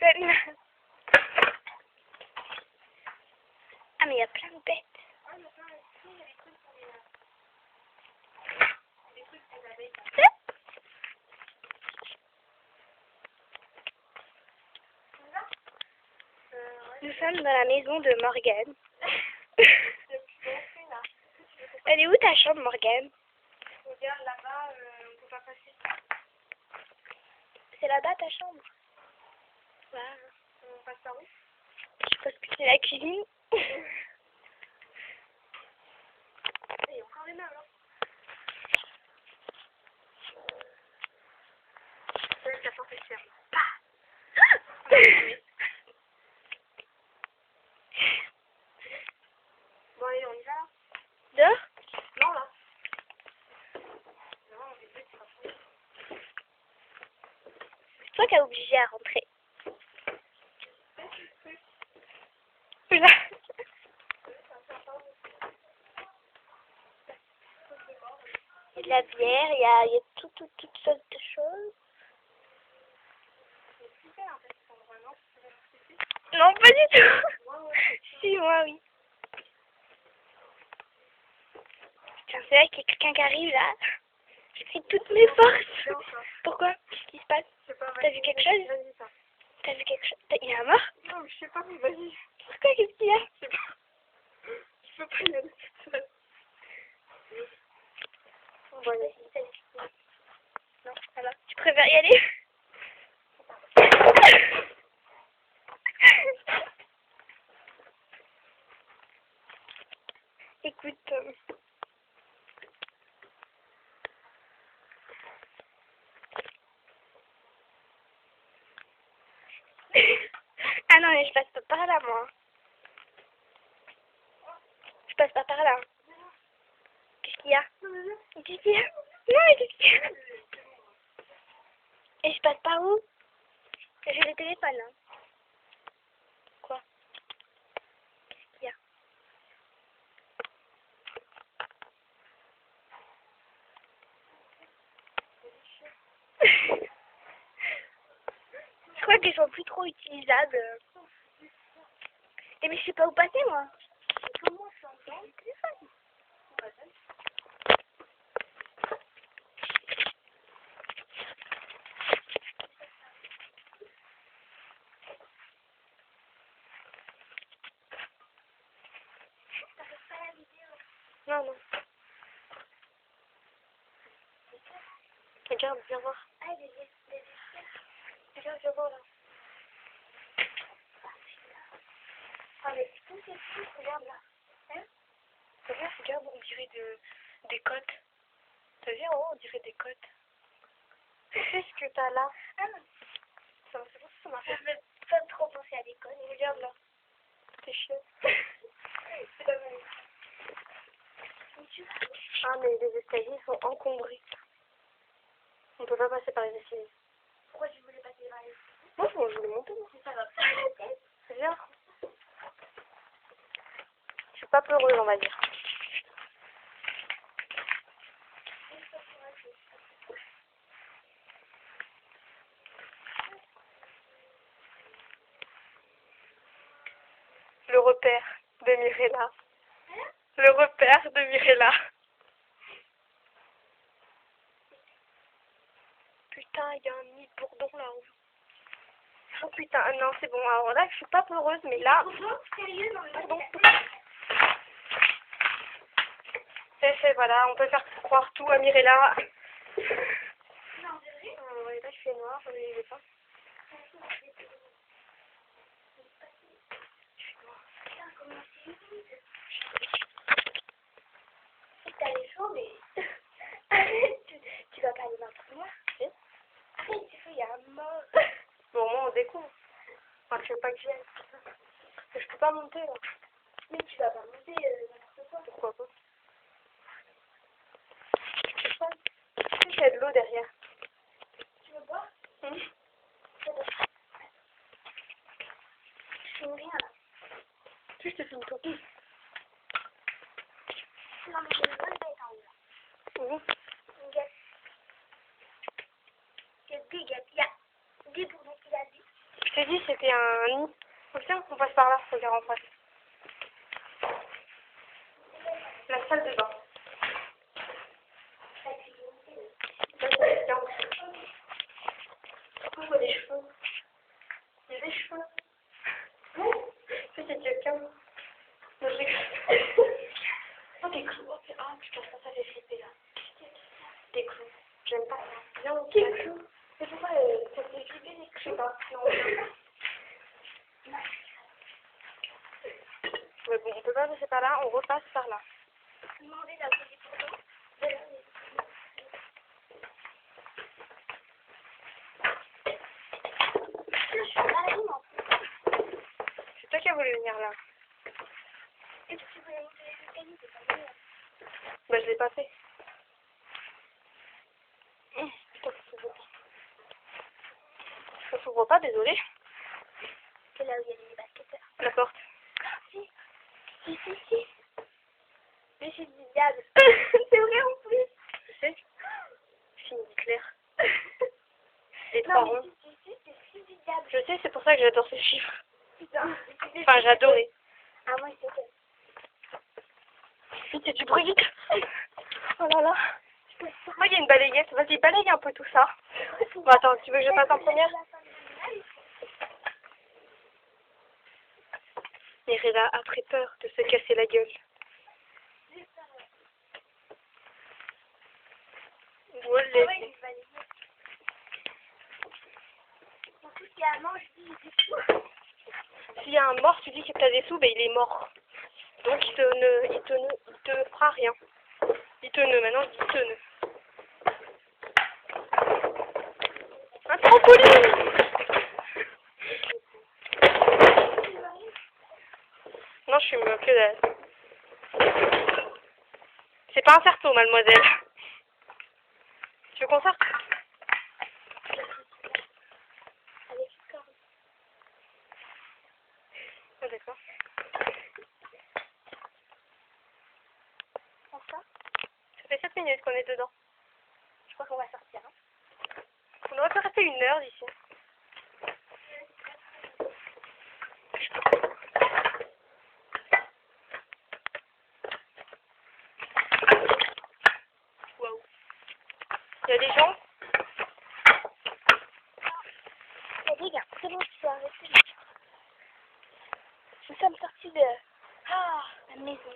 déconne. Ah, mais il y a plein de bêtes. Nous sommes dans la maison de Morgane. Elle est où ta chambre, Morgane? Regarde là-bas, on peut pas passer. C'est là-bas ta chambre? Wow. On passe par où? Je pense que c'est la cuisine. Il y a encore des meubles, hein. C'est vrai que la porte est ferme. Bon allez, on y va là? Dehors? Non là. Non, on est deux, c'est pas fou. C'est toi qui as obligé à rentrer. Là. Il y a de la bière, il y a toutes sortes de choses. C'est super en fait, cet endroit, non? Non, pas du tout. Ouais. Si, moi, oui. Putain, c'est vrai qu'il y a quelqu'un qui arrive là. J'ai pris toutes mes forces. Pourquoi? Qu'est-ce qui se passe? Je sais pas, T'as vu quelque chose? Vas-y, ça. T'as vu quelque chose? Il y a un mort? Non, mais je sais pas, mais vas-y. Pourquoi? Qu'est-ce qu'il y a? Je sais pas. Je peux pas y aller toute seule. Bon, non, ça va. Tu préfères y aller? Écoute, ah non, mais je passe pas par là, moi. Je passe pas par là. Qu'est-ce qu'il y a? Qu'est-ce qu'il y a? Non, mais qu'est-ce qu'il y a? Et je passe par où? J'ai le téléphone, là. Quoi? Qu'est-ce qu'il y a? Je crois qu'ils sont plus trop utilisables. Et mais je sais pas où passer, moi. Comment je suis en train de téléphone? Non, non. Regarde, viens voir. Regarde, viens voir là. Ah, mais tout c'est tout, regarde là. Hein? T'as vu, regarde, on dirait des côtes. T'as vu en haut, on dirait des côtes. Qu'est-ce que t'as là? Ah non. C'est bon, ça marche. Je veux pas trop penser à des côtes. Regarde là. T'es chiant. C'est pas mal. Ah, mais les escaliers sont encombrés. On peut pas passer par les escaliers. Pourquoi tu voulais passer par les escaliers? Moi, je voulais monter. Ça va pas la tête. Viens. Je suis pas peureuse, on va dire. Le repère de Mirella. Le repère de Mirella. Putain, il y a un nid de bourdon là-haut. Oh putain, non, c'est bon. Alors là, je suis pas peureuse, mais là... Bourdon. C'est voilà, on peut faire croire tout à Mirella. Non, c'est vrai. Ouais, là, je suis noire, je ne pas. T'as les chaud, mais... Arrête, tu vas pas aller dans le noir. Arrête, il y a un mort. Bon, moi, on découvre. Enfin, je sais pas que j'aime. Mais je peux pas monter, là. Mais tu vas pas monter n'importe quoi. Pourquoi pas? Je sais pas. Il y a de l'eau derrière. Tu veux boire? Je filme rien, là. Je te filme toi. Non, mais j'ai une bonne bête en haut, là. Où? Une guêpe. Il y a des guêpes. Il y a des bourdons. Il y a des... t'ai dit, c'était un nid. Oh, tiens, on passe par là, regarde en face. La salle de bain. Ça, c'est quelqu'un. Pourquoi je vois des cheveux? Il y a des cheveux. Ça, c'est quelqu'un. Non, je rigole. Oh, des clous. Oh, putain, ça fait flipper là. Des clous. J'aime pas ça. Viens, on des clous. Mais pourquoi ça fait flipper les clous? Je sais pas. Non, mais bon, on peut pas passer par là, on repasse par là. Demandez la petite photo. Je suis à la main. C'est toi qui as voulu venir là. Et tu voulais monter les escaliers, c'est pas mieux. Bah, je l'ai pas fait. Putain, ça s'ouvre pas. Ça s'ouvre pas, désolé. C'est là où il y a les basketteurs. La porte. Si. Mais c'est du diable. C'est vrai en plus. Tu sais, film d'Hitler. Les Non, trois mais ronds. c'est du diable. Je sais, c'est pour ça que j'adore ces chiffres. Putain. Enfin, j'adorais. Ah, moi, je sais. Vite, tu bruit vite. Oh là là. Oh, il y a une balayette. Vas-y, balaye un peu tout ça. Bon, attends, tu veux que je passe en première? Mirella a très peur de se casser la gueule. Voilà. S'il y a un mort, je dis des sous. S'il y a un mort, tu dis que t'as des sous, ben il est mort. Donc il te fera rien. Maintenant je dis il te ne. Un trampoline! Non, je suis mieux que dalle. C'est pas un cerceau, mademoiselle. Tu veux qu'on sorte? Ah, d'accord. Ça fait 7 minutes qu'on est dedans. Je crois qu'on va sortir. Hein. On aurait pu rester 1 heure d'ici. Waouh. Il y a des gens. Les gars, c'est bon, tu peux arrêter. Nous sommes sortis de la maison.